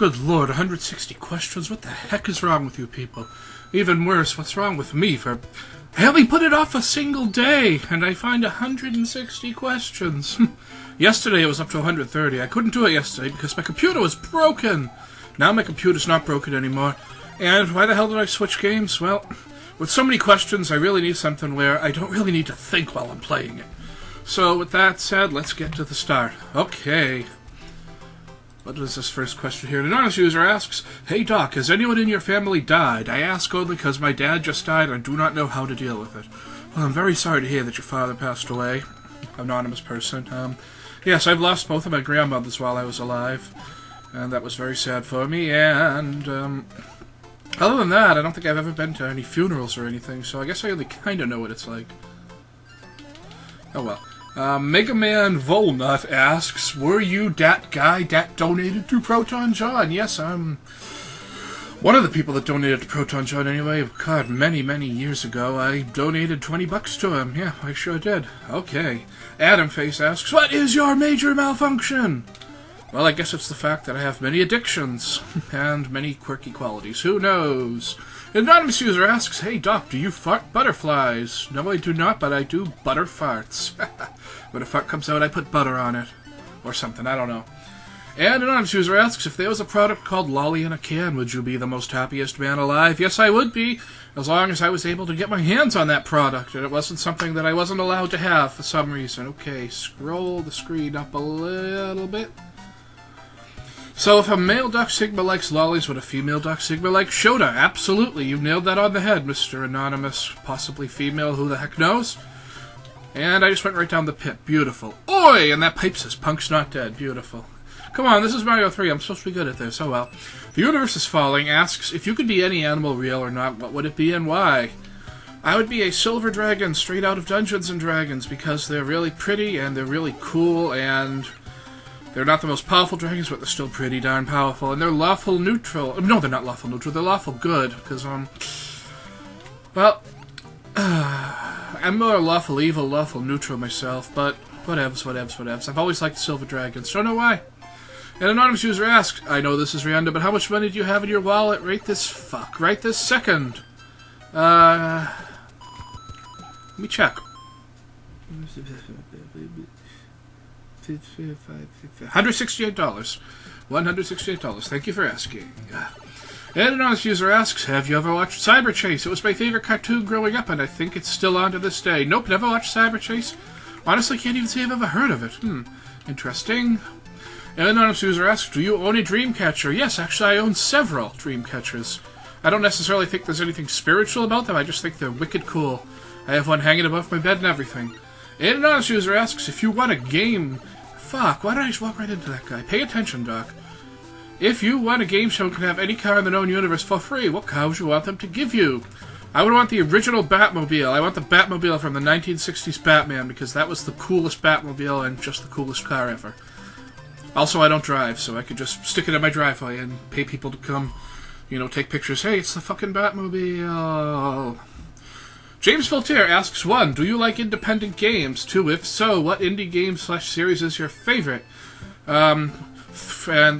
Good lord, 160 questions? What the heck is wrong with you people? Even worse, what's wrong with me for having put it off a single day, and I find 160 questions. Yesterday it was up to 130. I couldn't do it yesterday because my computer was broken. Now my computer's not broken anymore. And why the hell did I switch games? Well, with so many questions, I really need something where I don't really need to think while I'm playing it. So with that said, let's get to the start. Okay. What is this first question here? An anonymous user asks, "Hey Doc, has anyone in your family died? I ask only because my dad just died and I do not know how to deal with it." Well, I'm very sorry to hear that your father passed away. Anonymous person. Yes, I've lost both of my grandmothers while I was alive, and that was very sad for me, and, other than that, I don't think I've ever been to any funerals or anything, so I guess I only kind of know what it's like. Oh well. Mega Man Volnut asks, "Were you that guy that donated to Proton John?" Yes, I'm one of the people that donated to Proton John anyway. God, many, many years ago, I donated $20 to him. Yeah, I sure did. Okay. Adam Face asks, "What is your major malfunction?" Well, I guess it's the fact that I have many addictions and many quirky qualities. Who knows? An anonymous user asks, "Hey Doc, do you fart butterflies?" No, I do not, but I do butter farts. When a fart comes out, I put butter on it. Or something, I don't know. And an anonymous user asks, "If there was a product called Lolly in a can, would you be the most happiest man alive?" Yes, I would be, as long as I was able to get my hands on that product, and it wasn't something that I wasn't allowed to have for some reason. Okay, scroll the screen up a little bit. So if a male Duck Sigma likes lollies, would a female Duck Sigma like Shota? Absolutely, you nailed that on the head, Mr. Anonymous, possibly female, who the heck knows? And I just went right down the pit. Beautiful. Oi! And that pipe says, "Punk's not dead." Beautiful. Come on, this is Mario 3. I'm supposed to be good at this. Oh well. The Universe is Falling asks, "If you could be any animal, real or not, what would it be and why?" I would be a silver dragon straight out of Dungeons & Dragons because they're really pretty and they're really cool and they're not the most powerful dragons, but they're still pretty darn powerful. And they're lawful neutral. No, they're not lawful neutral. They're lawful good. Because, well, I'm more lawful evil, lawful neutral myself. But whatevs. I've always liked silver dragons. Don't know why. An anonymous user asks, "I know this is random, but how much money do you have in your wallet right this second?" Let me check. $168. $168. Thank you for asking. And an anonymous user asks, "Have you ever watched Cyber Chase? It was my favorite cartoon growing up, and I think it's still on to this day." Nope, never watched Cyber Chase. Honestly, can't even say I've ever heard of it. Interesting. And an anonymous user asks, "Do you own a dream catcher?" Yes, actually, I own several dream catchers. I don't necessarily think there's anything spiritual about them. I just think they're wicked cool. I have one hanging above my bed and everything. And an anonymous user asks, "If you won a game..." Fuck, why did I just walk right into that guy? Pay attention, Doc. "If you won a game show and could have any car in the known universe for free, what car would you want them to give you?" I would want the original Batmobile. I want the Batmobile from the 1960s Batman, because that was the coolest Batmobile and just the coolest car ever. Also, I don't drive, so I could just stick it in my driveway and pay people to come, take pictures. Hey, it's the fucking Batmobile. James Voltaire asks, 1, do you like independent games? 2, if so, what indie game/series is your favorite? And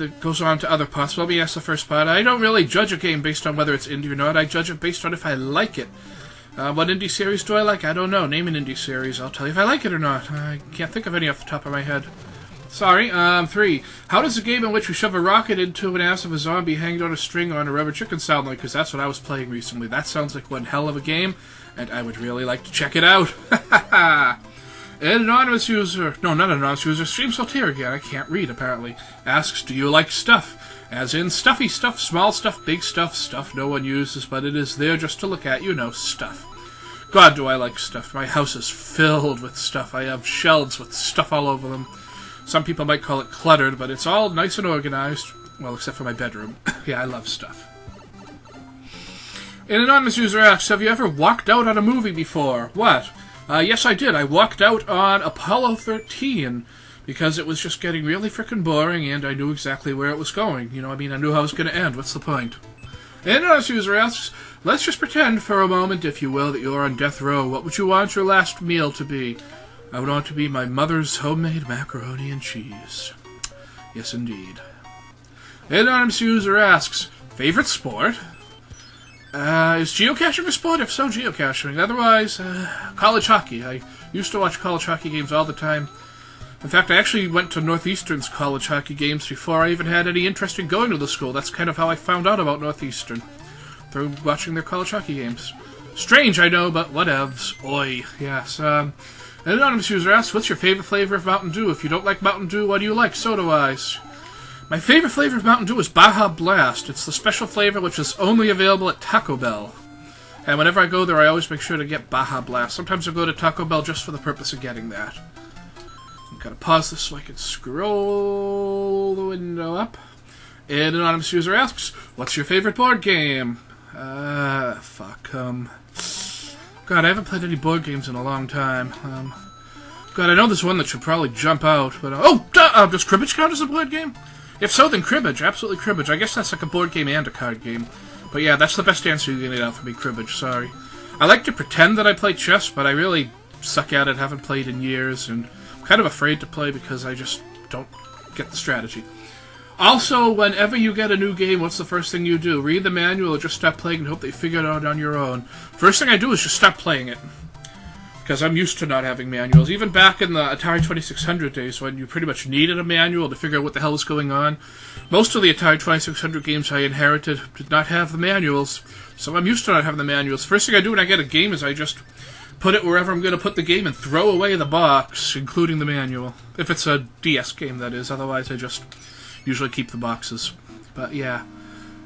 it goes on to other parts. Let me ask the first part. I don't really judge a game based on whether it's indie or not. I judge it based on if I like it. What indie series do I like? I don't know. Name an indie series. I'll tell you if I like it or not. I can't think of any off the top of my head. Sorry. 3, how does a game in which we shove a rocket into an ass of a zombie hanged on a string on a rubber chicken sound like? Because that's what I was playing recently. That sounds like one hell of a game, and I would really like to check it out. An anonymous user, no, not an anonymous user, Stream Soltaire again, I can't read apparently, asks, "Do you like stuff?" As in stuffy stuff, small stuff, big stuff, stuff no one uses, but it is there just to look at, stuff. God, do I like stuff. My house is filled with stuff. I have shelves with stuff all over them. Some people might call it cluttered, but it's all nice and organized. Well, except for my bedroom. Yeah, I love stuff. An anonymous user asks, "Have you ever walked out on a movie before?" What? Yes, I did. I walked out on Apollo 13 because it was just getting really frickin' boring and I knew exactly where it was going. I knew how it was going to end. What's the point? And an anonymous user asks, "Let's just pretend for a moment, if you will, that you're on death row. What would you want your last meal to be?" I would want it to be my mother's homemade macaroni and cheese. Yes, indeed. Anonymous user asks, favorite sport? Is geocaching a sport? If so, geocaching. Otherwise, college hockey. I used to watch college hockey games all the time. In fact, I actually went to Northeastern's college hockey games before I even had any interest in going to the school. That's kind of how I found out about Northeastern, through watching their college hockey games. Strange, I know, but whatevs. Oi. Yes, An anonymous user asks, what's your favorite flavor of Mountain Dew? If you don't like Mountain Dew, what do you like soda-wise? My favorite flavor of Mountain Dew is Baja Blast. It's the special flavor which is only available at Taco Bell. And whenever I go there, I always make sure to get Baja Blast. Sometimes I go to Taco Bell just for the purpose of getting that. I'm gonna pause this so I can scroll the window up. An anonymous user asks, what's your favorite board game? Fuck, God, I haven't played any board games in a long time. God, I know there's one that should probably jump out, but... does Cribbage count as a board game? If so, then Cribbage. Absolutely Cribbage. I guess that's like a board game and a card game. But yeah, that's the best answer you can get out for me, Cribbage. Sorry. I like to pretend that I play chess, but I really suck at it. Haven't played in years, and I'm kind of afraid to play because I just don't get the strategy. Also, whenever you get a new game, what's the first thing you do? Read the manual or just stop playing and hope that you figure it out on your own? First thing I do is just stop playing it. Because I'm used to not having manuals. Even back in the Atari 2600 days, when you pretty much needed a manual to figure out what the hell was going on, most of the Atari 2600 games I inherited did not have the manuals. So I'm used to not having the manuals. First thing I do when I get a game is I just put it wherever I'm going to put the game and throw away the box, including the manual. If it's a DS game, that is. Otherwise, I just usually keep the boxes. But yeah.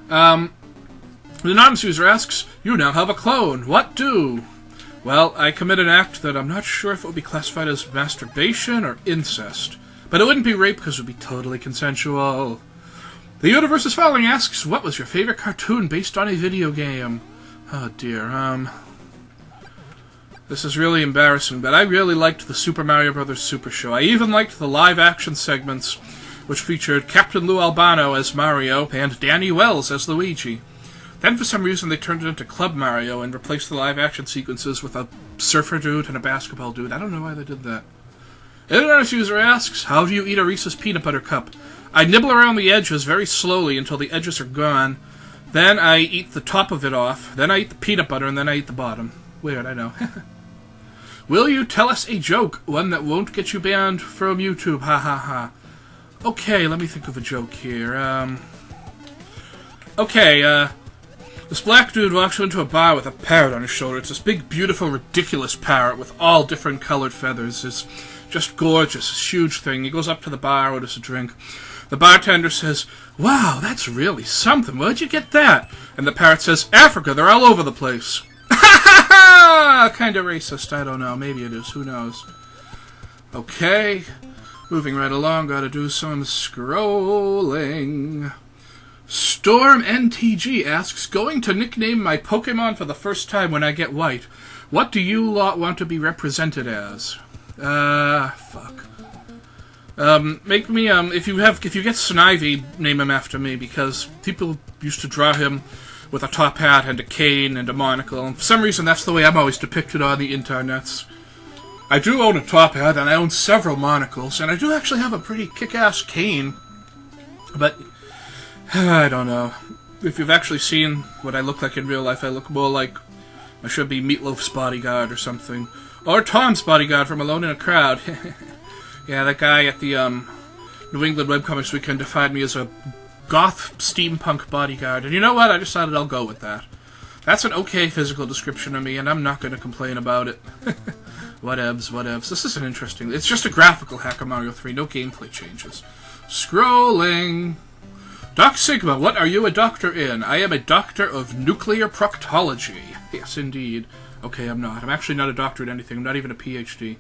The anonymous user asks, you now have a clone. What do? Well, I commit an act that I'm not sure if it would be classified as masturbation or incest. But it wouldn't be rape because it would be totally consensual. The Universe's Following asks, what was your favorite cartoon based on a video game? Oh dear, this is really embarrassing, but I really liked the Super Mario Bros. Super Show. I even liked the live-action segments, which featured Captain Lou Albano as Mario and Danny Wells as Luigi. Then for some reason they turned it into Club Mario and replaced the live-action sequences with a surfer dude and a basketball dude. I don't know why they did that. Another user asks, how do you eat a Reese's Peanut Butter Cup? I nibble around the edges very slowly until the edges are gone. Then I eat the top of it off. Then I eat the peanut butter, and then I eat the bottom. Weird, I know. Will you tell us a joke? One that won't get you banned from YouTube. Ha ha ha. Okay, let me think of a joke here. This black dude walks into a bar with a parrot on his shoulder. It's this big, beautiful, ridiculous parrot with all different colored feathers. It's just gorgeous. It's a huge thing. He goes up to the bar, orders a drink. The bartender says, wow, that's really something. Where'd you get that? And the parrot says, Africa, they're all over the place. Kind of racist, I don't know. Maybe it is, who knows. Okay, moving right along, gotta do some scrolling. Storm NTG asks, going to nickname my Pokemon for the first time when I get white. What do you lot want to be represented as? Fuck. Make me, if you get Snivy, name him after me, because people used to draw him with a top hat and a cane and a monocle, and for some reason that's the way I'm always depicted on the internets. I do own a top hat, and I own several monocles, and I do actually have a pretty kick-ass cane, but I don't know. If you've actually seen what I look like in real life, I look more like I should be Meatloaf's bodyguard or something. Or Tom's bodyguard from Alone in a Crowd. Yeah, that guy at the New England Webcomics Weekend defined me as a goth steampunk bodyguard. And you know what? I decided I'll go with that. That's an okay physical description of me, and I'm not going to complain about it. Whatevs. This is an interesting... It's just a graphical hack of Mario 3. No gameplay changes. Scrolling... Doc Sigma, what are you a doctor in? I am a doctor of nuclear proctology. Yes, indeed. Okay, I'm not. I'm actually not a doctor in anything. I'm not even a PhD.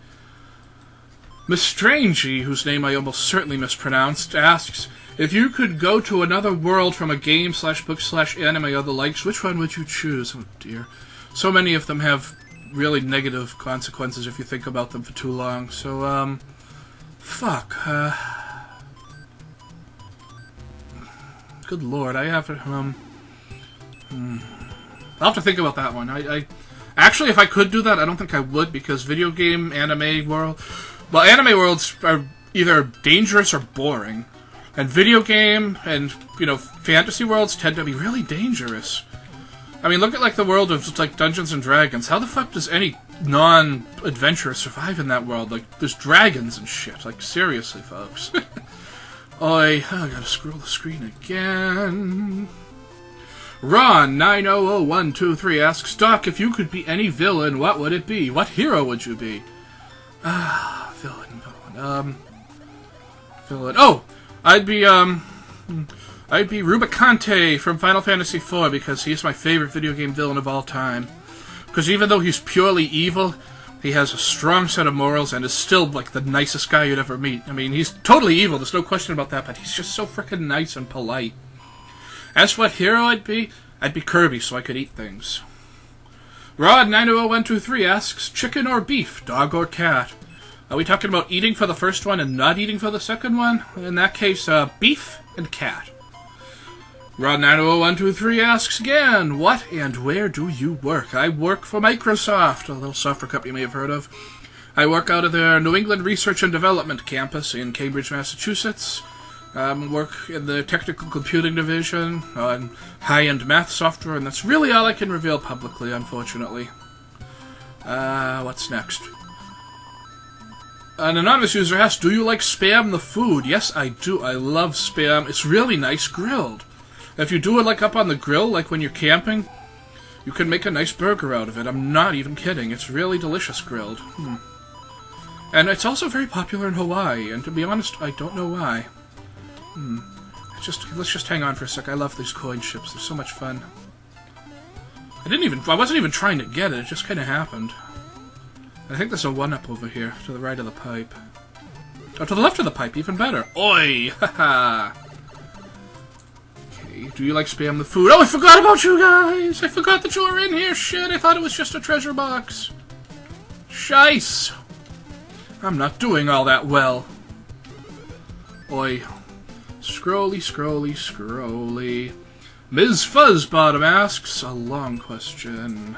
Miss Strangey, whose name I almost certainly mispronounced, asks, if you could go to another world from a game / book / anime or the likes, which one would you choose? Oh dear. So many of them have really negative consequences if you think about them for too long. So, fuck. Good lord, I have to, I'll have to think about that one. I actually, if I could do that, I don't think I would, because video game, anime world... Well, anime worlds are either dangerous or boring. And video game and, you know, fantasy worlds tend to be really dangerous. I mean, look at, like, the world of, like, Dungeons and Dragons. How the fuck does any non-adventurer survive in that world? Like, there's dragons and shit. Like, seriously, folks. I gotta scroll the screen again. Ron 9000123 asks, Doc, if you could be any villain, what would it be? What hero would you be? Villain. Oh! I'd be Rubicante from Final Fantasy IV because he's my favorite video game villain of all time. Because even though he's purely evil, he has a strong set of morals and is still, like, the nicest guy you'd ever meet. I mean, he's totally evil, there's no question about that, but he's just so frickin' nice and polite. As for what hero I'd be Kirby so I could eat things. Rod 90123 asks, chicken or beef, dog or cat? Are we talking about eating for the first one and not eating for the second one? In that case, beef and cat. Rod 90123 asks again, what and where do you work? I work for Microsoft, a little software company you may have heard of. I work out of their New England Research and Development campus in Cambridge, Massachusetts. Work in the Technical Computing Division on high-end math software, and that's really all I can reveal publicly, unfortunately. What's next? An anonymous user asks, do you like Spam the food? Yes, I do. I love Spam. It's really nice grilled. If you do it, like, up on the grill, like when you're camping, you can make a nice burger out of it. I'm not even kidding. It's really delicious grilled. And it's also very popular in Hawaii, and to be honest, I don't know why. Let's just hang on for a sec. I love these coin ships. They're so much fun. I wasn't even trying to get it. It just kind of happened. I think there's a 1-up over here, to the right of the pipe. Oh, to the left of the pipe, even better. Oi! Haha! Okay, do you like Spam the food? Oh, I forgot about you guys! I forgot that you were in here! Shit, I thought it was just a treasure box. Shice! I'm not doing all that well. Oi. Scrolly, scrolly, scrolly. Ms. Fuzzbottom asks a long question.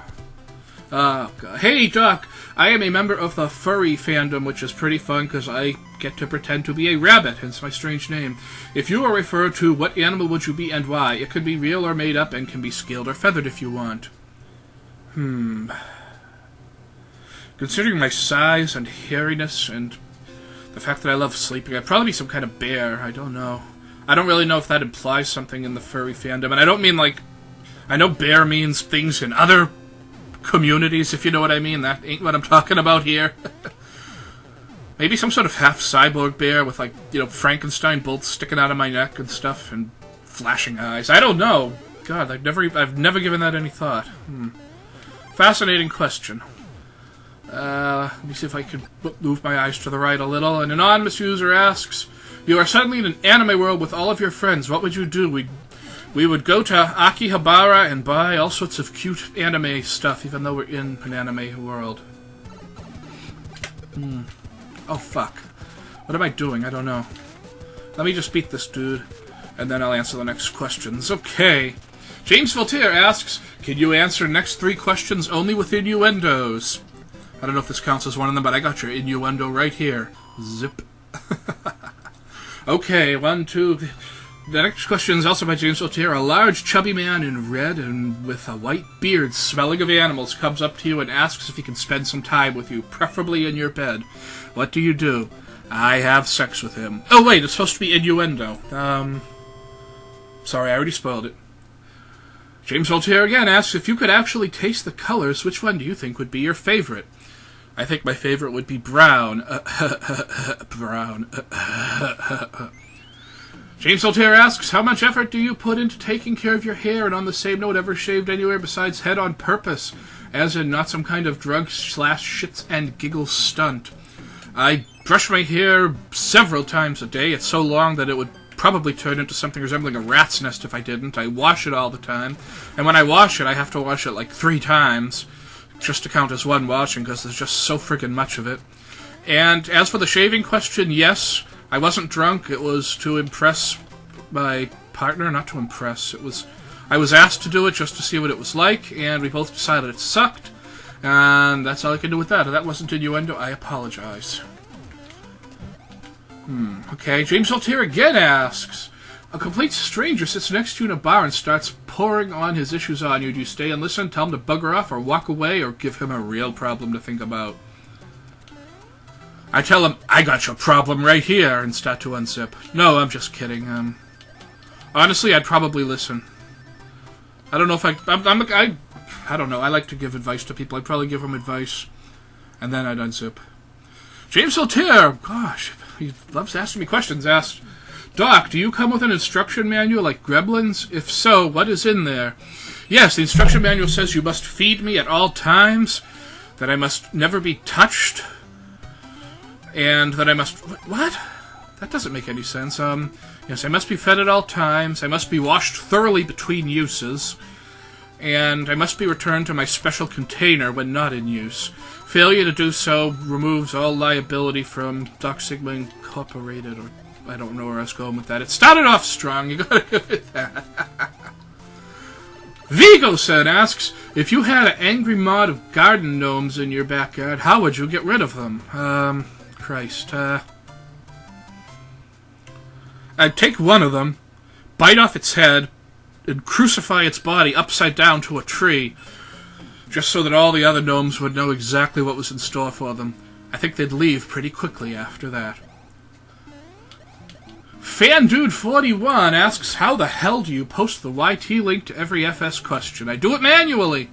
Oh, God. Hey, Doc. I am a member of the furry fandom, which is pretty fun because I get to pretend to be a rabbit, hence my strange name. If you are referred to, what animal would you be and why? It could be real or made up and can be scaled or feathered if you want. Considering my size and hairiness and the fact that I love sleeping, I'd probably be some kind of bear. I don't know. I don't really know if that implies something in the furry fandom. And I don't mean, like... I know bear means things in other communities, if you know what I mean. That ain't what I'm talking about here. Maybe some sort of half-cyborg bear with, like, you know, Frankenstein bolts sticking out of my neck and stuff, and flashing eyes. I don't know. God, I've never given that any thought. Fascinating question. Let me see if I can move my eyes to the right a little. An anonymous user asks, you are suddenly in an anime world with all of your friends. What would you do? We would go to Akihabara and buy all sorts of cute anime stuff, even though we're in an anime world. Oh, fuck. What am I doing? I don't know. Let me just beat this dude, and then I'll answer the next questions. Okay. James Voltaire asks, can you answer next 3 questions only with innuendos? I don't know if this counts as one of them, but I got your innuendo right here. Zip. Okay, 1, 2... The next question is also by James Voltaire. A large, chubby man in red and with a white beard smelling of animals comes up to you and asks if he can spend some time with you, preferably in your bed. What do you do? I have sex with him. Oh, wait, it's supposed to be innuendo. Sorry, I already spoiled it. James Voltaire again asks, if you could actually taste the colors, which one do you think would be your favorite? I think my favorite would be brown. Brown. James Voltaire asks, how much effort do you put into taking care of your hair, and on the same note, ever shaved anywhere besides head on purpose, as in not some kind of drug/shits and giggles stunt? I brush my hair several times a day. It's so long that it would probably turn into something resembling a rat's nest if I didn't. I wash it all the time, and when I wash it, I have to wash it like 3 times, just to count as one washing, because there's just so friggin' much of it. And as for the shaving question, yes, I wasn't drunk. It was to impress my partner, not to impress. I was asked to do it just to see what it was like, and we both decided it sucked, and that's all I can do with that. If that wasn't innuendo, I apologize. Okay, James Altier again asks, a complete stranger sits next to you in a bar and starts pouring on his issues on you. Do you stay and listen, tell him to bugger off, or walk away, or give him a real problem to think about? I tell him, I got your problem right here, and start to unzip. No, I'm just kidding. Honestly, I'd probably listen. I don't know if I don't know. I like to give advice to people. I'd probably give them advice, and then I'd unzip. James Altier, gosh, he loves asking me questions. Asked, Doc, do you come with an instruction manual like Gremlins? If so, what is in there? Yes, the instruction manual says you must feed me at all times, that I must never be touched, and that I must... What? That doesn't make any sense. Yes, I must be fed at all times, I must be washed thoroughly between uses, and I must be returned to my special container when not in use. Failure to do so removes all liability from Doc Sigma Incorporated, or I don't know where I was going with that. It started off strong, you gotta go with that. Vigo-san asks, if you had an angry mod of garden gnomes in your backyard, how would you get rid of them? I'd take one of them, bite off its head, and crucify its body upside down to a tree, just so that all the other gnomes would know exactly what was in store for them. I think they'd leave pretty quickly after that. FanDude41 asks, how the hell do you post the YT link to every FS question? I do it manually.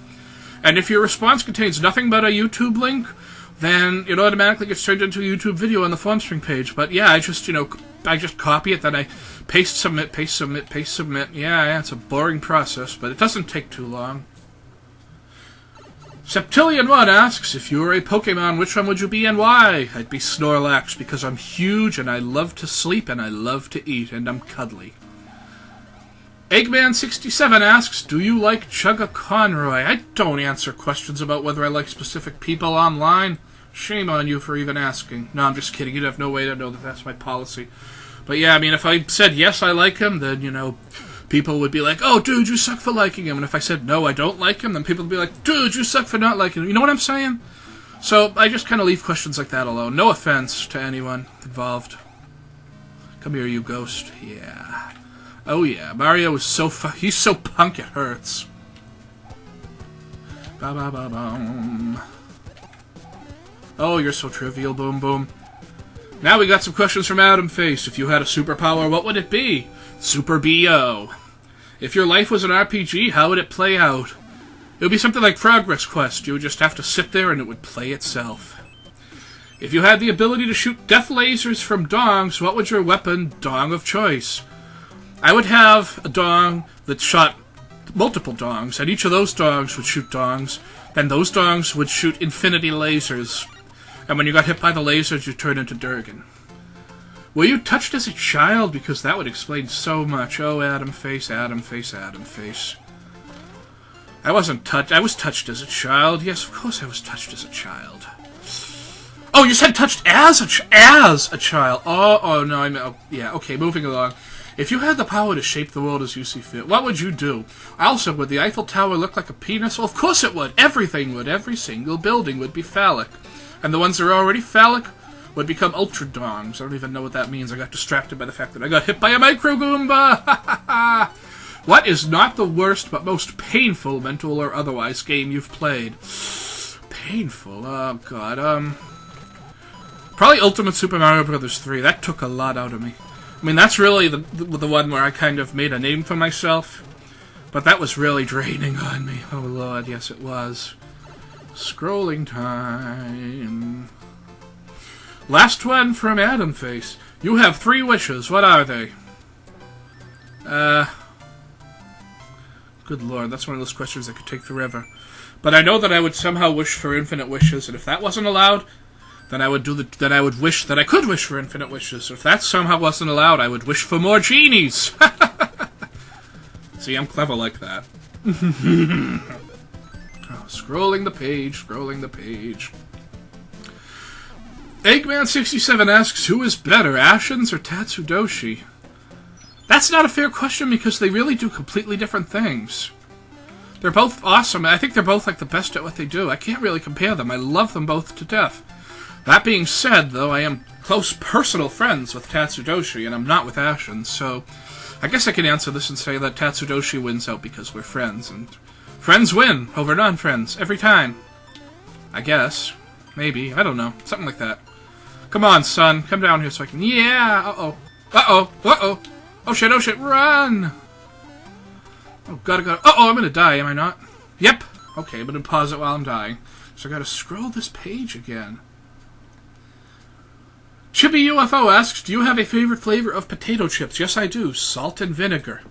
And if your response contains nothing but a YouTube link, then it automatically gets turned into a YouTube video on the Formspring page. But yeah, I just copy it, then I paste, submit, paste, submit, paste, submit. Yeah, it's a boring process, but it doesn't take too long. Septillion1 asks, if you were a Pokemon, which one would you be and why? I'd be Snorlax, because I'm huge, and I love to sleep, and I love to eat, and I'm cuddly. Eggman67 asks, do you like Chugga Conroy? I don't answer questions about whether I like specific people online. Shame on you for even asking. No, I'm just kidding. You'd have no way to know that that's my policy. But yeah, I mean, if I said yes, I like him, then, people would be like, oh, dude, you suck for liking him. And if I said no, I don't like him, then people would be like, dude, you suck for not liking him. You know what I'm saying? So I just kind of leave questions like that alone. No offense to anyone involved. Come here, you ghost. Yeah. Oh yeah, Mario is he's so punk it hurts. Ba ba ba bum. Oh, you're so trivial, boom boom. Now we got some questions from Adam Face. If you had a superpower, what would it be? Super BO. If your life was an RPG, how would it play out? It would be something like Progress Quest. You would just have to sit there and it would play itself. If you had the ability to shoot death lasers from dongs, what would your weapon dong of choice? I would have a dong that shot multiple dongs, and each of those dongs would shoot dongs, then those dongs would shoot infinity lasers, and when you got hit by the lasers, you turned into Durgan. Were you touched as a child? Because that would explain so much. Oh, Adam Face, Adam Face, Adam Face. I wasn't touched. I was touched as a child. Yes, of course I was touched as a child. Oh, you said touched as a child. Oh, no, yeah, okay, moving along. If you had the power to shape the world as you see fit, what would you do? Also, would the Eiffel Tower look like a penis? Well, of course it would. Everything would. Every single building would be phallic. And the ones that are already phallic would become ultra dongs. I don't even know what that means. I got distracted by the fact that I got hit by a micro Goomba. What is not the worst but most painful mental or otherwise game you've played? Painful? Oh, God. Probably Ultimate Super Mario Bros. 3. That took a lot out of me. I mean, that's really the one where I kind of made a name for myself. But that was really draining on me. Oh, Lord, yes, it was. Scrolling time. Last one from Adam Face. You have 3 wishes. What are they? Good Lord, that's one of those questions that could take forever. But I know that I would somehow wish for infinite wishes, and if that wasn't allowed, then I would wish that I could wish for infinite wishes. If that somehow wasn't allowed, I would wish for more genies. See, I'm clever like that. Scrolling the page, scrolling the page. Eggman67 asks, who is better, Ashens or Tatsudoshi? That's not a fair question because they really do completely different things. They're both awesome. I think they're both like the best at what they do. I can't really compare them. I love them both to death. That being said, though, I am close personal friends with Tatsudoshi, and I'm not with Ashen, so I guess I can answer this and say that Tatsudoshi wins out because we're friends, and friends win over non-friends every time. I guess. Maybe. I don't know. Something like that. Come on, son. Come down here so I can... Yeah! Uh-oh. Uh-oh. Uh-oh. Oh, shit. Oh, shit. Run! Oh, gotta go. Uh-oh, I'm gonna die, am I not? Yep. Okay, I'm gonna pause it while I'm dying. So I gotta scroll this page again. Chippy UFO asks, do you have a favorite flavor of potato chips? Yes, I do. Salt and vinegar.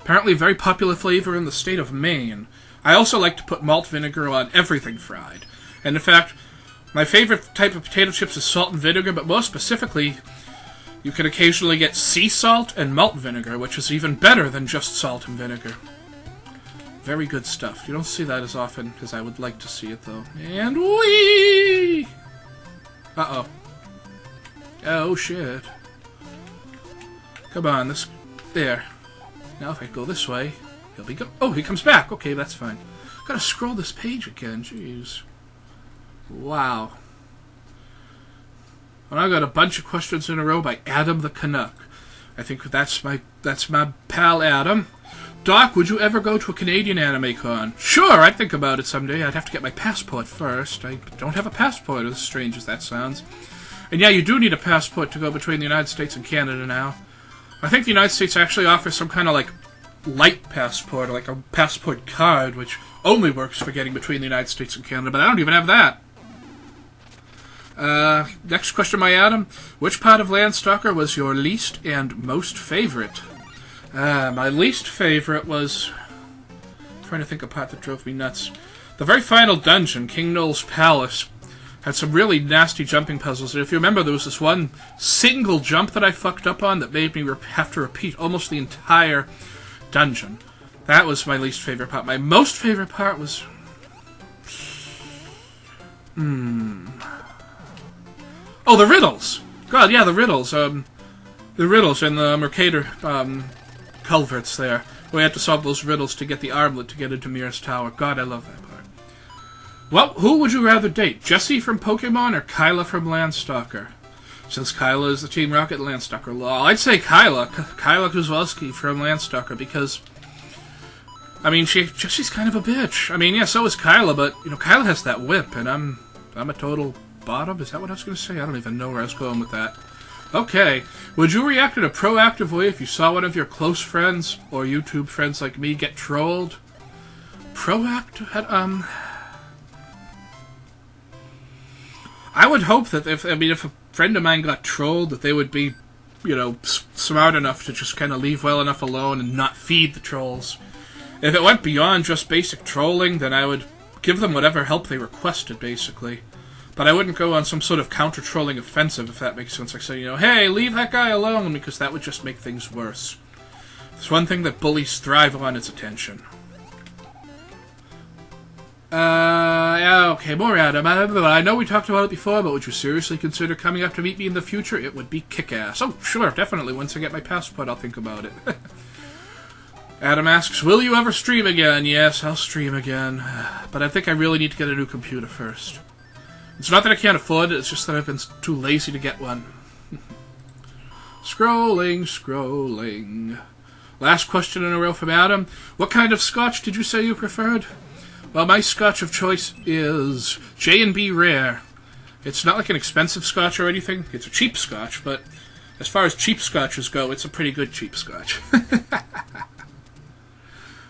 Apparently a very popular flavor in the state of Maine. I also like to put malt vinegar on everything fried. And in fact, my favorite type of potato chips is salt and vinegar, but more specifically, you can occasionally get sea salt and malt vinegar, which is even better than just salt and vinegar. Very good stuff. You don't see that as often as I would like to see it, though. And whee! Uh-oh. Oh, shit. Come on, this... There. Now if I go this way, he'll be go... Oh, he comes back! Okay, that's fine. Gotta scroll this page again, jeez. Wow. Well, I got a bunch of questions in a row by Adam the Canuck. I think that's my pal Adam. Doc, would you ever go to a Canadian anime con? Sure, I'd think about it someday. I'd have to get my passport first. I don't have a passport, as strange as that sounds. And yeah, you do need a passport to go between the United States and Canada now. I think the United States actually offers some kind of, like, light passport, or like a passport card, which only works for getting between the United States and Canada, but I don't even have that. Next question by Adam. Which part of Landstalker was your least and most favorite? My least favorite was... I'm trying to think of a part that drove me nuts. The very final dungeon, King Noel's Palace, had some really nasty jumping puzzles. And if you remember, there was this one single jump that I fucked up on that made me have to repeat almost the entire dungeon. That was my least favorite part. My most favorite part was... Oh, the riddles! God, yeah, the riddles. The riddles in the Mercator culverts there. We had to solve those riddles to get the armlet to get into Mir's Tower. God, I love that part. Well, who would you rather date? Jessie from Pokemon or Kyla from Landstalker? Since Kyla is the Team Rocket Landstalker law, I'd say Kyla. Kyla Kuzlowski from Landstalker, because... I mean, Jessie's kind of a bitch. I mean, yeah, so is Kyla, but, you know, Kyla has that whip, and I'm a total... bottom? Is that what I was going to say? I don't even know where I was going with that. Okay. Would you react in a proactive way if you saw one of your close friends, or YouTube friends like me, get trolled? Proactive? I would hope that if a friend of mine got trolled, that they would be, you know, smart enough to just kind of leave well enough alone and not feed the trolls. If it went beyond just basic trolling, then I would give them whatever help they requested, basically. But I wouldn't go on some sort of counter-trolling offensive, if that makes sense. Like saying, you know, hey, leave that guy alone, because that would just make things worse. There's one thing that bullies thrive on, it's attention. Okay, more Adam. I know we talked about it before, but would you seriously consider coming up to meet me in the future? It would be kick-ass. Oh, sure, definitely. Once I get my passport, I'll think about it. Adam asks, will you ever stream again? Yes, I'll stream again. But I think I really need to get a new computer first. It's not that I can't afford it, it's just that I've been too lazy to get one. Scrolling. Last question in a row from Adam. What kind of scotch did you say you preferred? Well, my scotch of choice is J&B Rare. It's not like an expensive scotch or anything. It's a cheap scotch, but as far as cheap scotches go, it's a pretty good cheap scotch.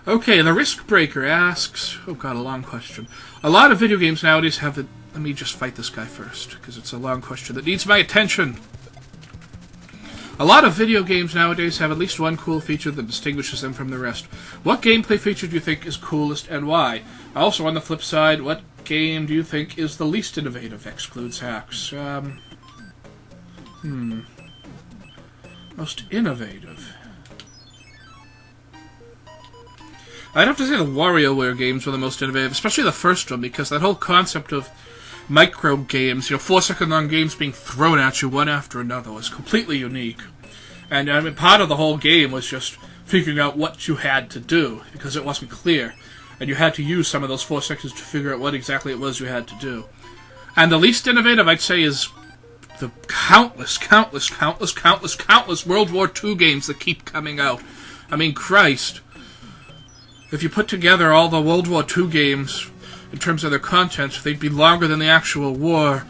Okay, the Risk Breaker asks... Oh god, a long question. A lot of video games nowadays have the... Let me just fight this guy first, because it's a long question that needs my attention. A lot of video games nowadays have at least one cool feature that distinguishes them from the rest. What gameplay feature do you think is coolest and why? Also, on the flip side, what game do you think is the least innovative? Excludes hacks. Most innovative. I'd have to say the WarioWare games were the most innovative, especially the first one, because that whole concept of micro games, 4-second long games being thrown at you one after another was completely unique. And I mean, part of the whole game was just figuring out what you had to do, because it wasn't clear. And you had to use some of those 4 seconds to figure out what exactly it was you had to do. And the least innovative, I'd say, is the countless World War II games that keep coming out. I mean, Christ. If you put together all the World War II games in terms of their content, they'd be longer than the actual war.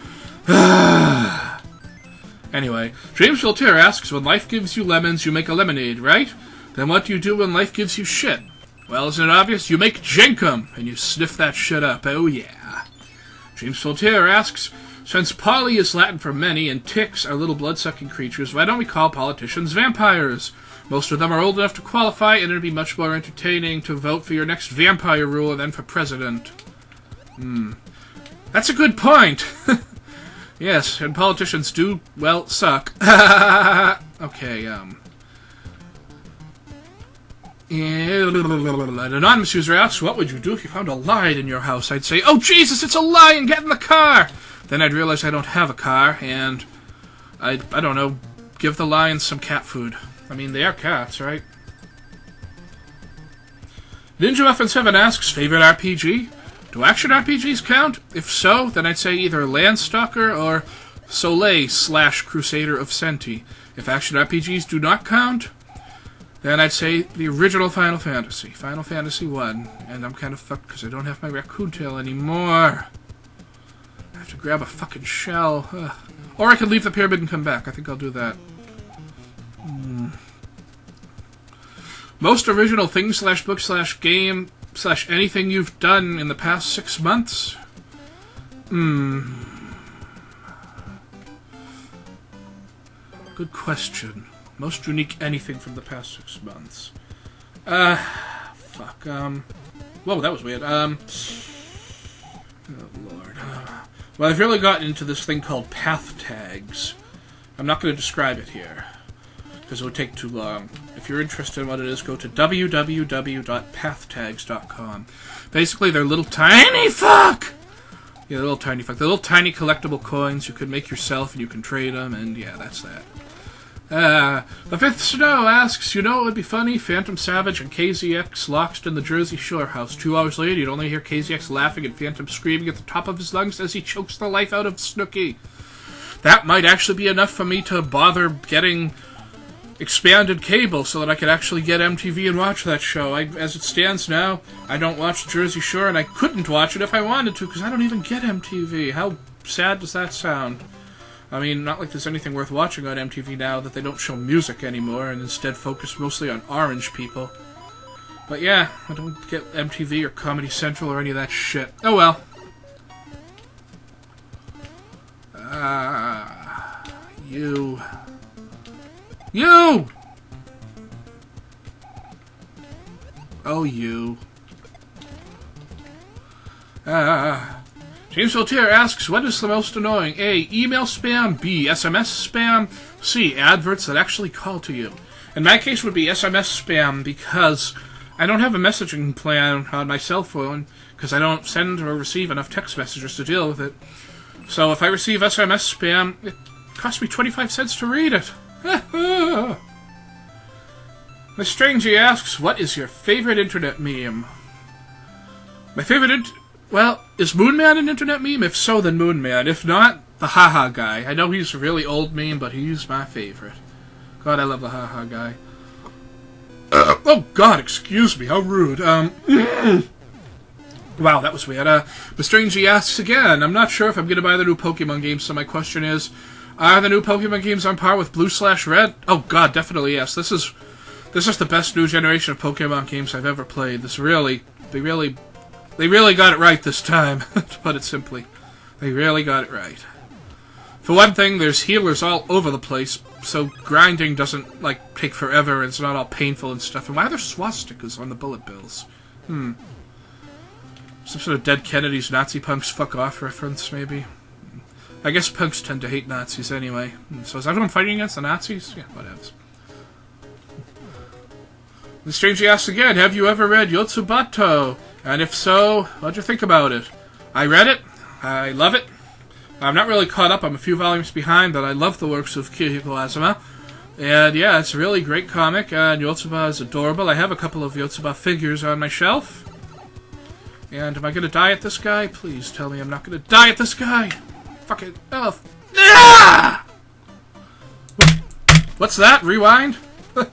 Anyway, James Voltaire asks, when life gives you lemons, you make a lemonade, right? Then what do you do when life gives you shit? Well, isn't it obvious? You make jenkum, and you sniff that shit up. Oh, yeah. James Voltaire asks, since poly is Latin for many and ticks are little blood-sucking creatures, why don't we call politicians vampires? Most of them are old enough to qualify, and it'd be much more entertaining to vote for your next vampire ruler than for president. That's a good point. Yes, and politicians do, well, suck. Okay, An anonymous user asks, what would you do if you found a lion in your house? I'd say, oh, Jesus, it's a lion! Get in the car! Then I'd realize I don't have a car, and I don't know, give the lions some cat food. I mean, they are cats, right? Ninja Muffin 7 asks, favorite RPG? Do action RPGs count? If so, then I'd say either Landstalker or Soleil/Crusader of Senti. If action RPGs do not count, then I'd say the original Final Fantasy. Final Fantasy 1. And I'm kind of fucked because I don't have my raccoon tail anymore. I have to grab a fucking shell. Or I could leave the pyramid and come back. I think I'll do that. Most original thing/book/game /anything you've done in the past 6 months? Good question. Most unique anything from the past 6 months. Fuck. Whoa, that was weird. Oh, Lord. Well, I've really gotten into this thing called path tags. I'm not going to describe it here, because it would take too long. If you're interested in what it is, go to www.pathtags.com. Basically, they're little tiny fuck! Yeah, little tiny fuck. They're little tiny collectible coins you can make yourself and you can trade them, and yeah, that's that. The Fifth Snow asks, you know it would be funny? Phantom Savage and KZX locked in the Jersey Shore house. 2 hours later, you'd only hear KZX laughing and Phantom screaming at the top of his lungs as he chokes the life out of Snooki. That might actually be enough for me to bother getting expanded cable so that I could actually get MTV and watch that show. As it stands now, I don't watch the Jersey Shore, and I couldn't watch it if I wanted to, because I don't even get MTV. How sad does that sound? I mean, not like there's anything worth watching on MTV now that they don't show music anymore, and instead focus mostly on orange people. But yeah, I don't get MTV or Comedy Central or any of that shit. Oh well. You. Oh, you. James Voltaire asks, what is the most annoying? A. Email spam. B. SMS spam. C. Adverts that actually call to you. In my case, it would be SMS spam because I don't have a messaging plan on my cell phone because I don't send or receive enough text messages to deal with it. So if I receive SMS spam, it costs me 25 cents to read it. Miss Strangey asks, what is your favorite internet meme? My favorite well, is Moonman an internet meme? If so, then Moonman. If not, the haha guy. I know he's a really old meme, but he's my favorite. God, I love the haha guy. Oh God, excuse me, how rude. Wow, that was weird. Miss Strangey asks again, I'm not sure if I'm going to buy the new Pokemon games, so my question is, are the new Pokemon games on par with Blue/Red? Oh God, definitely yes. This is the best new generation of Pokemon games I've ever played. They really got it right this time, to put it simply. They really got it right. For one thing, there's healers all over the place, so grinding doesn't, take forever, and it's not all painful and stuff. And why are there swastikas on the bullet bills? Some sort of Dead Kennedys Nazi punks fuck off reference, maybe? I guess punks tend to hate Nazis anyway. So is everyone fighting against the Nazis? Yeah, whatevs. The Strangey asks again, have you ever read Yotsubato? And if so, what'd you think about it? I read it. I love it. I'm not really caught up. I'm a few volumes behind, but I love the works of Kiriko Azuma. And yeah, it's a really great comic, and Yotsuba is adorable. I have a couple of Yotsuba figures on my shelf. And am I going to die at this guy? Please tell me I'm not going to die at this guy. Fuck it. Oh, Ah! What's that? Rewind?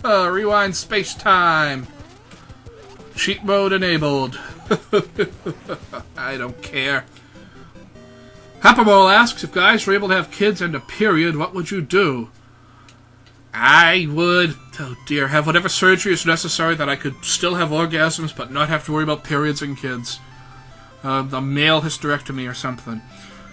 Rewind space-time. Cheat mode enabled. I don't care. Hoppermole asks, if guys were able to have kids and a period, what would you do? I would, oh dear, have whatever surgery is necessary that I could still have orgasms but not have to worry about periods and kids. A male hysterectomy or something.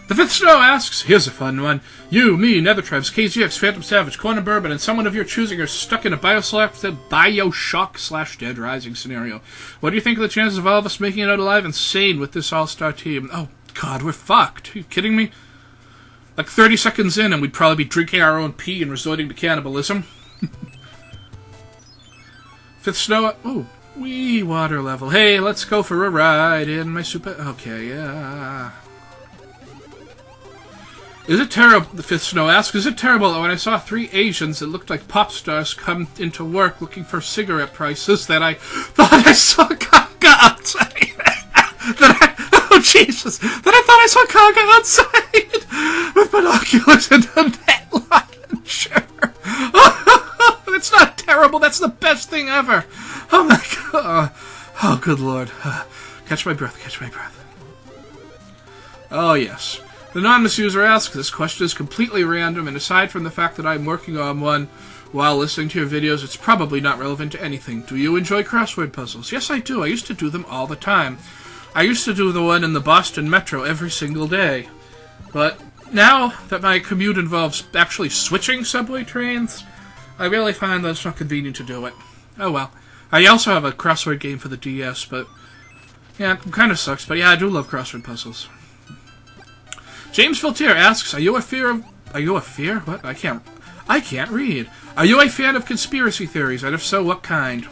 The Fifth Snow asks, here's a fun one. You, me, Nether Tribes, KZX, Phantom Savage, Corner Bourbon, and someone of your choosing are stuck in a Bioshock/Dead Rising scenario. What do you think of the chances of all of us making it out alive and sane with this all-star team? Oh, God, we're fucked. Are you kidding me? Like 30 seconds in and we'd probably be drinking our own pee and resorting to cannibalism. Fifth Snow... Oh, wee water level. Hey, let's go for a ride in my super... Okay, yeah... Is it terrible, the Fifth Snow asks, is it terrible that when I saw 3 Asians that looked like pop stars come into work looking for cigarette prices that I thought I saw Kaga outside? Oh, Jesus! That I thought I saw Kaga outside with binoculars and a net launcher. It's not terrible, that's the best thing ever. Oh, my God. Oh, good Lord. Catch my breath, catch my breath. Oh, yes. The anonymous user asks, this question is completely random, and aside from the fact that I'm working on one while listening to your videos, it's probably not relevant to anything. Do you enjoy crossword puzzles? Yes, I do. I used to do them all the time. I used to do the one in the Boston Metro every single day. But now that my commute involves actually switching subway trains, I really find that it's not convenient to do it. Oh well. I also have a crossword game for the DS, but yeah, it kind of sucks. But yeah, I do love crossword puzzles. James Filtier asks, Are you a fear? What? I can't read. Are you a fan of conspiracy theories? And if so, what kind?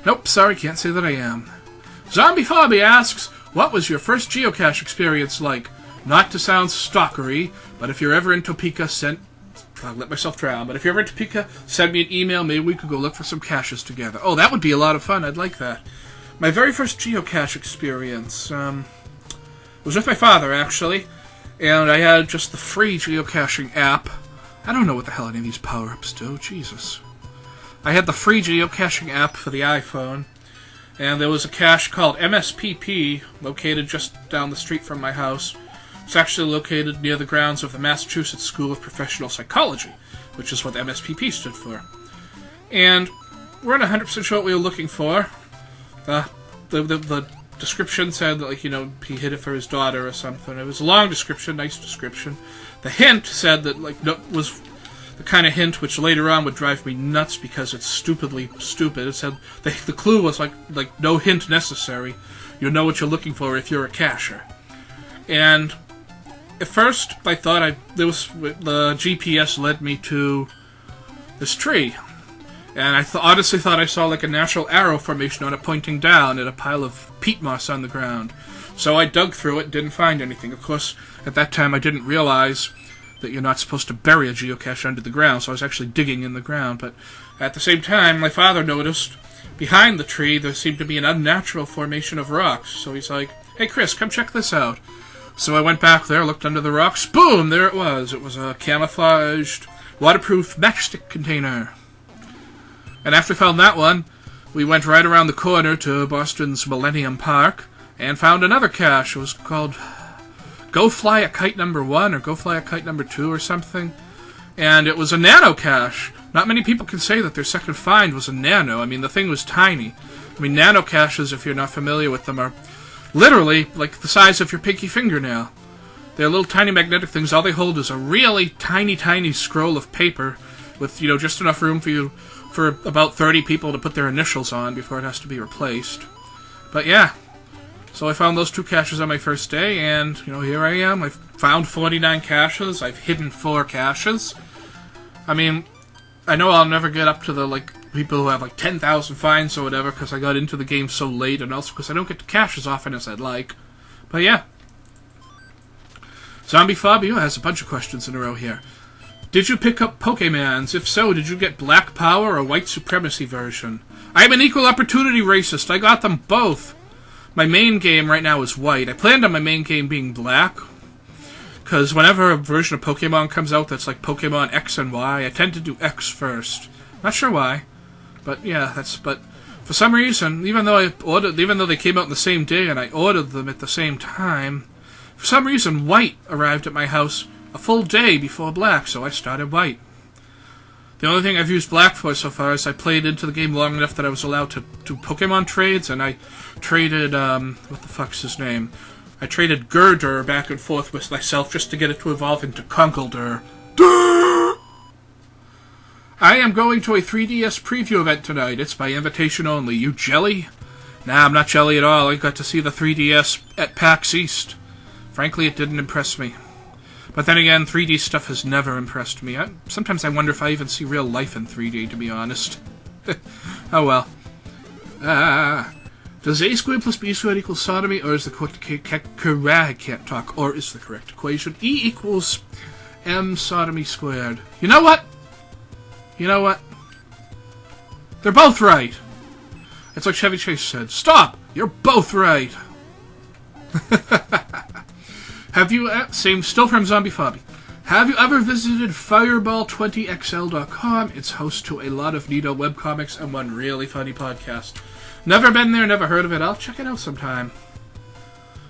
Nope, sorry, can't say that I am. Zombie Fobby asks, what was your first geocache experience like? Not to sound stalkery, but if you're ever in Topeka, I'll let myself drown, but if you're ever in Topeka, send me an email, maybe we could go look for some caches together. Oh, that would be a lot of fun, I'd like that. My very first geocache experience, was with my father, actually. And I had just the free geocaching app. I don't know what the hell any of these power-ups do. Jesus. I had the free geocaching app for the iPhone. And there was a cache called MSPP, located just down the street from my house. It's actually located near the grounds of the Massachusetts School of Professional Psychology, which is what MSPP stood for. And we're not 100% sure what we were looking for. The description said that, like, you know, he hid it for his daughter or something. It was a long description, nice description. The hint said that, like, no, was the kind of hint which later on would drive me nuts because it's stupidly stupid. It said the clue was like no hint necessary. You know what you're looking for if you're a cacher. And at first, I thought the GPS led me to this tree. And I honestly thought I saw like a natural arrow formation on it pointing down at a pile of peat moss on the ground. So I dug through it and didn't find anything. Of course, at that time I didn't realize that you're not supposed to bury a geocache under the ground, so I was actually digging in the ground. But at the same time, my father noticed behind the tree there seemed to be an unnatural formation of rocks. So he's like, hey Chris, come check this out. So I went back there, looked under the rocks, boom, there it was. It was a camouflaged, waterproof matchstick container. And after we found that one, we went right around the corner to Boston's Millennium Park and found another cache. It was called Go Fly a Kite number 1 or Go Fly a Kite number 2 or something. And it was a nano cache. Not many people can say that their second find was a nano. I mean, the thing was tiny. I mean, nano caches, if you're not familiar with them, are literally like the size of your pinky fingernail. They're little tiny magnetic things. All they hold is a really tiny, tiny scroll of paper with, you know, just enough room for about 30 people to put their initials on before it has to be replaced. But yeah, so I found those 2 caches on my first day, and, you know, here I am. I've found 49 caches. I've hidden 4 caches. I mean, I know I'll never get up to the, like, people who have, like, 10,000 finds or whatever, because I got into the game so late, and also because I don't get to cache as often as I'd like. But yeah. Zombie Fabio has a bunch of questions in a row here. Did you pick up Pokemans? If so, did you get Black Power or White Supremacy version? I am an equal opportunity racist. I got them both. My main game right now is White. I planned on my main game being Black. Because whenever a version of Pokemon comes out that's like Pokemon X and Y, I tend to do X first. Not sure why, but yeah, but for some reason, even though they came out on the same day and I ordered them at the same time, for some reason White arrived at my house a full day before Black, so I started White. The only thing I've used Black for so far is I played into the game long enough that I was allowed to do Pokemon trades, and I traded, what the fuck's his name? I traded Gurdur back and forth with myself just to get it to evolve into Conkeldurr. I am going to a 3DS preview event tonight. It's by invitation only. You jelly? Nah, I'm not jelly at all. I got to see the 3DS at PAX East. Frankly, it didn't impress me. But then again, 3D stuff has never impressed me. Sometimes I wonder if I even see real life in 3D, to be honest. Oh well. Does A squared plus B squared equal sodomy, or is the I can't talk, or is the correct equation E equals M sodomy squared? You know what? They're both right. It's like Chevy Chase said, stop! You're both right! Have you, still from Zombie Fobby, have you ever visited Fireball20xl.com? It's host to a lot of neato webcomics and one really funny podcast. Never been there, never heard of it. I'll check it out sometime.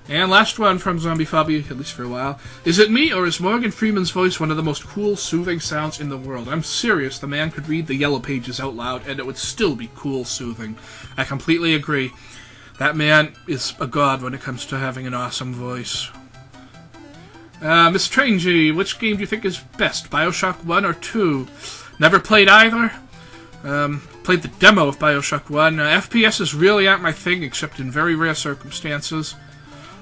And last one from Zombie Fobby, at least for a while. Is it me, or is Morgan Freeman's voice one of the most cool, soothing sounds in the world? I'm serious, the man could read the Yellow Pages out loud, and it would still be cool, soothing. I completely agree. That man is a god when it comes to having an awesome voice. Miss Trangy, which game do you think is best, Bioshock 1 or 2? Never played either. Played the demo of Bioshock 1. FPSs really aren't my thing, except in very rare circumstances.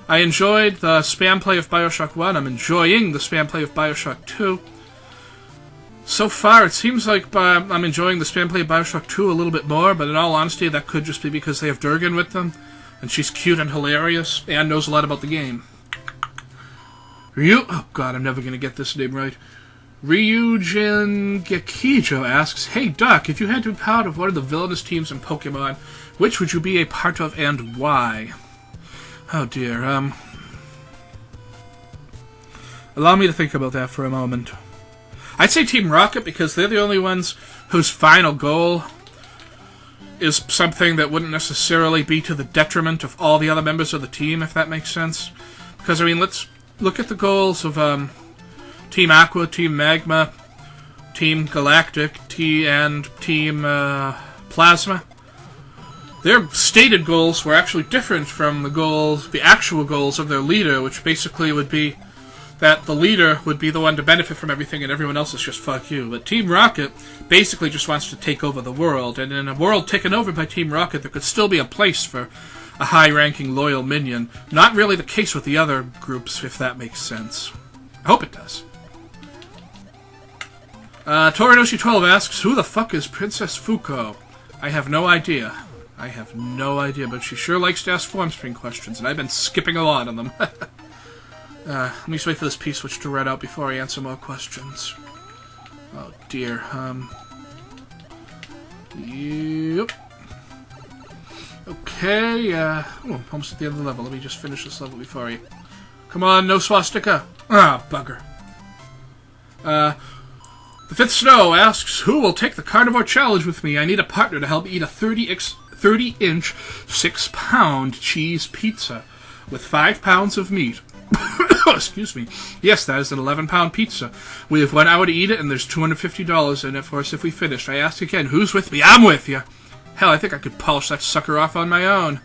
I enjoyed the spam play of Bioshock 1. I'm enjoying the spam play of Bioshock 2. So far, it seems like I'm enjoying the spam play of Bioshock 2 a little bit more, but in all honesty, that could just be because they have Durgan with them, and she's cute and hilarious, and knows a lot about the game. Oh god, I'm never going to get this name right. Ryujin Gekijo asks, hey Doc, if you had to be part of one of the villainous teams in Pokemon, which would you be a part of and why? Oh dear, allow me to think about that for a moment. I'd say Team Rocket because they're the only ones whose final goal is something that wouldn't necessarily be to the detriment of all the other members of the team, if that makes sense. Because, I mean, let's look at the goals of Team Aqua, Team Magma, Team Galactic, and Team Plasma. Their stated goals were actually different from the actual goals of their leader, which basically would be that the leader would be the one to benefit from everything and everyone else is just fuck you. But Team Rocket basically just wants to take over the world, and in a world taken over by Team Rocket, there could still be a place for a high-ranking, loyal minion. Not really the case with the other groups, if that makes sense. I hope it does. Toridoshi12 asks, who the fuck is Princess Fuko? I have no idea. But she sure likes to ask Formspring questions, and I've been skipping a lot of them. Let me just wait for this P-switch to red out before I answer more questions. Oh dear, Yep. Okay, almost at the end of the level. Let me just finish this level before I... Come on, no swastika! Ah, bugger. The Fifth Snow asks, who will take the carnivore challenge with me? I need a partner to help eat a 30-inch, 6-pound cheese pizza with 5 pounds of meat. Excuse me. Yes, that is an 11-pound pizza. We have 1 hour to eat it, and there's $250 in it for us if we finish. I ask again, who's with me? I'm with you. Hell, I think I could polish that sucker off on my own.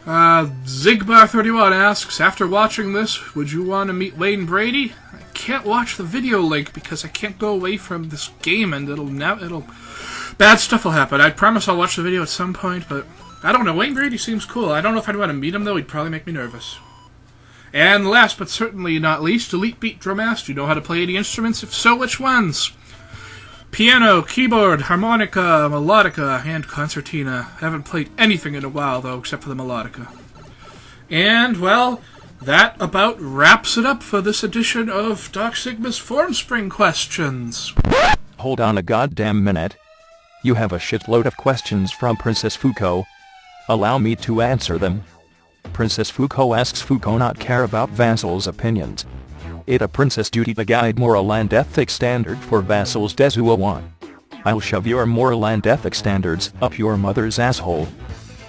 Zigbar31 asks, after watching this, would you want to meet Wayne Brady? I can't watch the video link because I can't go away from this game, and bad stuff will happen. I promise I'll watch the video at some point, but I don't know. Wayne Brady seems cool. I don't know if I'd want to meet him, though. He'd probably make me nervous. And last but certainly not least, Elite Beat Drummaster. Do you know how to play any instruments? If so, which ones? Piano, keyboard, harmonica, melodica, and concertina. Haven't played anything in a while, though, except for the melodica. And, well, that about wraps it up for this edition of Doc Sigma's Formspring Questions. Hold on a goddamn minute. You have a shitload of questions from Princess Fuko. Allow me to answer them. Princess Fuko asks Fuko not care about vassal's opinions. It a princess duty to guide moral and ethic standard for vassals Desuo want. I'll shove your moral and ethic standards up your mother's asshole.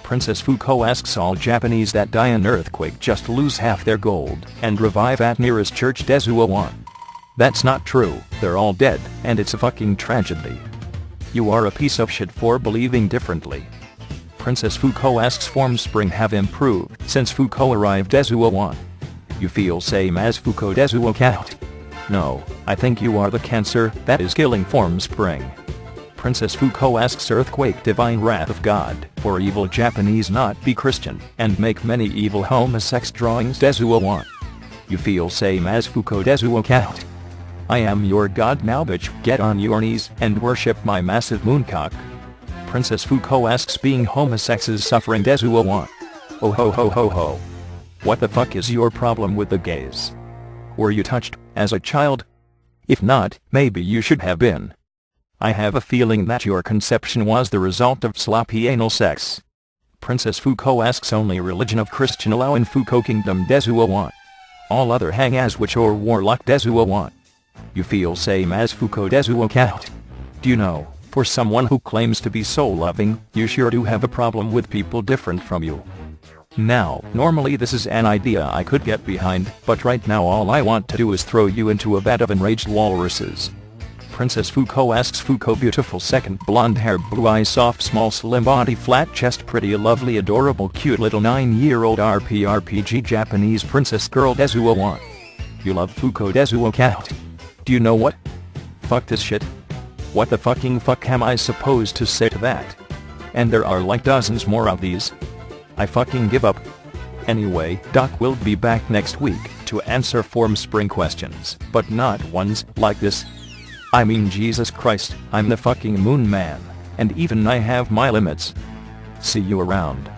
Princess Fuko asks all Japanese that die in earthquake just lose half their gold and revive at nearest church Desuo want. That's not true, they're all dead, and it's a fucking tragedy. You are a piece of shit for believing differently. Princess Fuko asks Formspring have improved since Fuko arrived Desuo want. You feel same as Fuko Desuo count? No, I think you are the cancer that is killing Formspring. Princess Fuko asks earthquake divine wrath of God for evil Japanese not be Christian and make many evil homosex drawings Desuo want. You feel same as Fuko Desuo count? I am your god now bitch, get on your knees and worship my massive mooncock. Princess Fuko asks being homosex is suffering Desuo want. Oh ho ho ho ho. What the fuck is your problem with the gays? Were you touched as a child? If not, maybe you should have been. I have a feeling that your conception was the result of sloppy anal sex. Princess Fuko asks only religion of Christian allow in Fuko Kingdom Desuo want. All other hang as witch or warlock Desuo want. You feel same as Fuko Desuo count? Do you know, for someone who claims to be soul loving, you sure do have a problem with people different from you. Now, normally this is an idea I could get behind, but right now all I want to do is throw you into a vat of enraged walruses. Princess Fuko asks Fuko beautiful second blonde hair blue eyes soft small slim body flat chest pretty lovely adorable cute little 9-year-old RPG Japanese princess girl Desuo want. You love Fuko Desuo count? Do you know what? Fuck this shit. What the fucking fuck am I supposed to say to that? And there are like dozens more of these. I fucking give up. Anyway, Doc will be back next week to answer Formspring questions, but not ones like this. I mean Jesus Christ, I'm the fucking moon man, and even I have my limits. See you around.